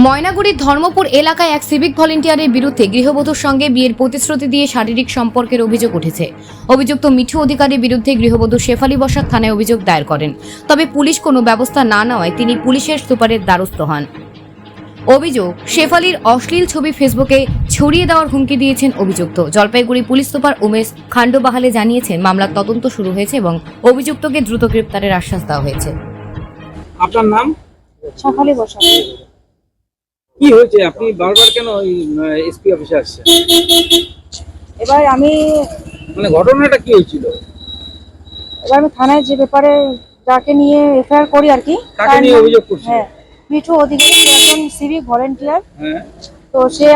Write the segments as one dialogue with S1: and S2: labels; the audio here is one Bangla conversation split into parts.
S1: ময়নাগুড়ির ধর্মপুর এলাকায় এক সিভিক ভলেন্টিয়ারের বিরুদ্ধে গৃহবধূর সঙ্গে বিয়ের প্রতিশ্রুতি দিয়ে শারীরিক সম্পর্কের অভিযোগ উঠেছে। অভিযুক্ত মিঠু অধিকারীর বিরুদ্ধে গৃহবধূ শেফালী বসাক থানায় অভিযোগ দায়ের করেন। তবে পুলিশ কোনো ব্যবস্থা না নেওয়ায় তিনি পুলিশের সুপারের দ্বারস্থ হন। অভিযোগ, শেফালীর অশ্লীল ছবি ফেসবুকে ছড়িয়ে দেওয়ার হুমকি দিয়েছেন অভিযুক্ত। জলপাইগুড়ি পুলিশ সুপার উমেশ খান্ডবাহালে জানিয়েছেন, মামলার তদন্ত শুরু হয়েছে এবং অভিযুক্তকে দ্রুত গ্রেপ্তারের আশ্বাস দেওয়া হয়েছে।
S2: আপনার নাম?
S3: শেফালী বসাক।
S2: কি হয়েছে? আপনি বারবার কেন এসপি অফিসে আসছেন?
S3: এবার আমি
S2: ঘটনাটা কি হয়েছিল?
S3: আমি থানায় যে ব্যাপারে যাকে নিয়ে এফআইআর করি আর কি,
S2: তাকে নিয়ে অভিযোগ করছি।
S3: হ্যাঁ, মিঠু অধিকারী, সে একজন সিভিক ভলেন্টিয়ার।
S2: হ্যাঁ,
S3: তো সে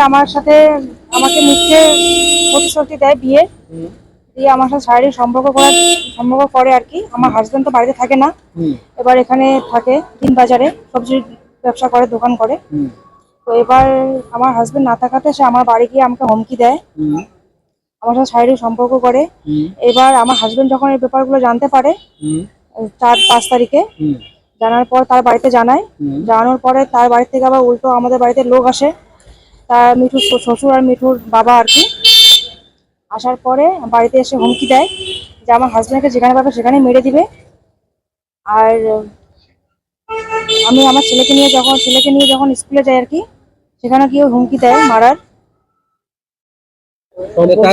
S3: আমাকে মিথ্যে প্রতিশ্রুতি দেয় বিয়ে দিয়ে, আমার সাথে শারীরিক সম্পর্ক করে আর কি। আমার হাজবেন্ড তো বাড়িতে থাকে না, এবার এখানে থাকে দিন বাজারে সবজির ব্যবসা করে, দোকান করে। তো এবার আমার হাজবেন্ড না থাকাতে সে আমার বাড়ি গিয়ে আমাকে হুমকি দেয়, আমার সাথে শারীরিক সম্পর্ক করে। এবার আমার হাজবেন্ড যখন এই ব্যাপারগুলো জানতে পারে 4-5 তারিখে, জানার পর তার বাড়িতে জানানোর পরে তার বাড়ি থেকে আবার উল্টো আমাদের বাড়িতে লোক আসে, তার মিঠুর শ্বশুর আর মিঠুর বাবা আর কি। আসার পরে বাড়িতে এসে হুমকি দেয় যে আমার হাজবেন্ডকে যেখানে পাবে সেখানেই মেরে দিবে। আর আমি আমার ছেলেকে নিয়ে যখন স্কুলে যাই আর কি, সেখানে গিয়ে হুমকি দেয় মারার।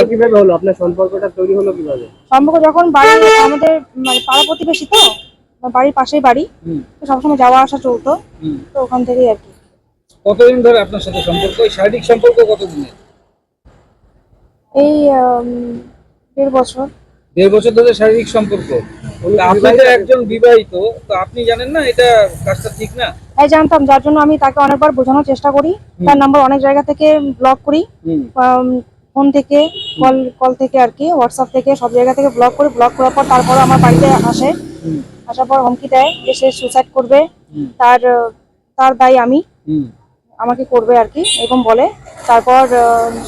S2: কিভাবে হলো আপনার সম্পর্কটা তৈরি হলো কিভাবে?
S3: সম্পর্ক যখন আমাদের পাড়া প্রতিবেশী, তো বাড়ির পাশেই বাড়ি, তো সবসময় যাওয়া আসা চলতো, তো ওখান থেকেই আর কি।
S2: কতদিন ধরে আপনার সাথে সম্পর্ক? শারীরিক সম্পর্ক কতদিনের?
S3: এই 1.5 বছর।
S2: 1.5 বছর ধরে শারীরিক সম্পর্ক। আপনি তো একজন বিবাহিত, তো আপনি জানেন না এটা কাজটা ঠিক না?
S3: হ্যাঁ, জানতাম, যার জন্য আমি তাকে অনেকবার বোঝানোর চেষ্টা করি। তার নাম্বার অনেক জায়গা থেকে ব্লক করি, ফোন থেকে, কল থেকে আর কি, হোয়াটসঅ্যাপ থেকে, সব জায়গা থেকে ব্লক করার পর তারপর আমার বাড়িতে আসার পর হুমকি দেয় যে সে সুসাইড করবে, তার দায়ী আমাকে করবে আর কি, এরকম বলে। তারপর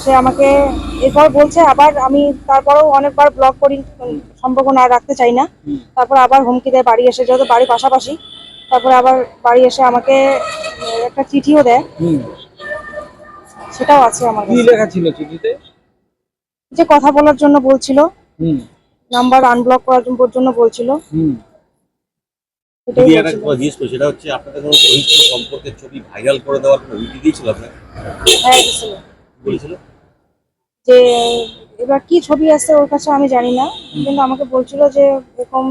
S3: সে আমাকে এরপর বলছে, আবার আমি তারপরেও অনেকবার ব্লক করি, সম্পর্ক না রাখতে চাই না। তারপর আবার হুমকি দেয় বাড়ি এসে, যেহেতু বাড়ির পাশাপাশি। তারপরে আবার বাড়ি এসে আমাকে একটা চিঠিও দেয়, সেটাও আছে আমার কাছে।
S2: কি লেখা ছিল চিঠিতে?
S3: যে কথা বলার জন্য বলছিল, নাম্বার আনব্লক করার জন্য বলছিল।
S4: সেটা হচ্ছে আপনাদের কোনো ঘনিষ্ঠ সম্পর্কের ছবি ভাইরাল করে দেওয়ার কোনো হুমকি দিয়েছিল আপনাকে?
S3: হ্যাঁ, দিয়েছিল।
S4: বলেছিল
S3: যে এবার কি ছবি আছে ওর কাছে আমি জানি না, কিন্তু আমাকে বলছিল যে এরকম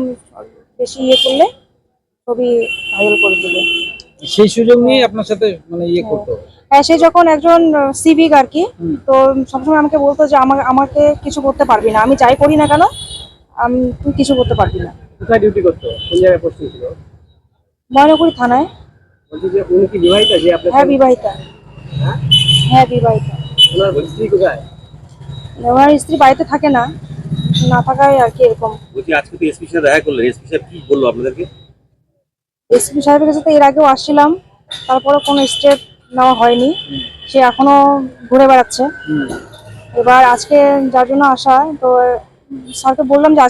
S3: বেশি করলে ছবি ভাইরাল করে দিবে।
S2: সেই সুযোগ নিয়ে আপনার সাথে করতো?
S3: হ্যাঁ, সে যখন একজন সিভিক আর কি, তো সবসময় আমাকে বলতো যে আমাকে কিছু করতে পারবি না, আমি যাই করি না কেন তুই কিছু করতে পারবি না।
S2: কোথায় ডিউটি করতো? কোন জায়গায় পোস্টিং ছিল?
S3: ময়নাগুড়ি থানায়।
S2: বলছি যে উনি কি বিবাহিতা? যে আপনার?
S3: হ্যাঁ, বিবাহিতা। হ্যাঁ, বিবাহিতা।
S2: ওনার স্ত্রী কোথায়?
S3: ওনার স্ত্রী বাড়িতে থাকে না, না থাকায় আর কি এরকম।
S4: বলছি আজকে তো এসপি সাহেব দেখা করলেন, এসপি সাহেব কি বললো আপনাদেরকে?
S3: এসপি সাহেবের কাছে তো এর আগেও আসছিলাম, তারপরে কোনো স্টেপ নেওয়া হয়নি, সে এখনো ঘুরে বেড়াচ্ছে। এবার আজকে যার জন্য আসা, তো স্যারকে বললাম যে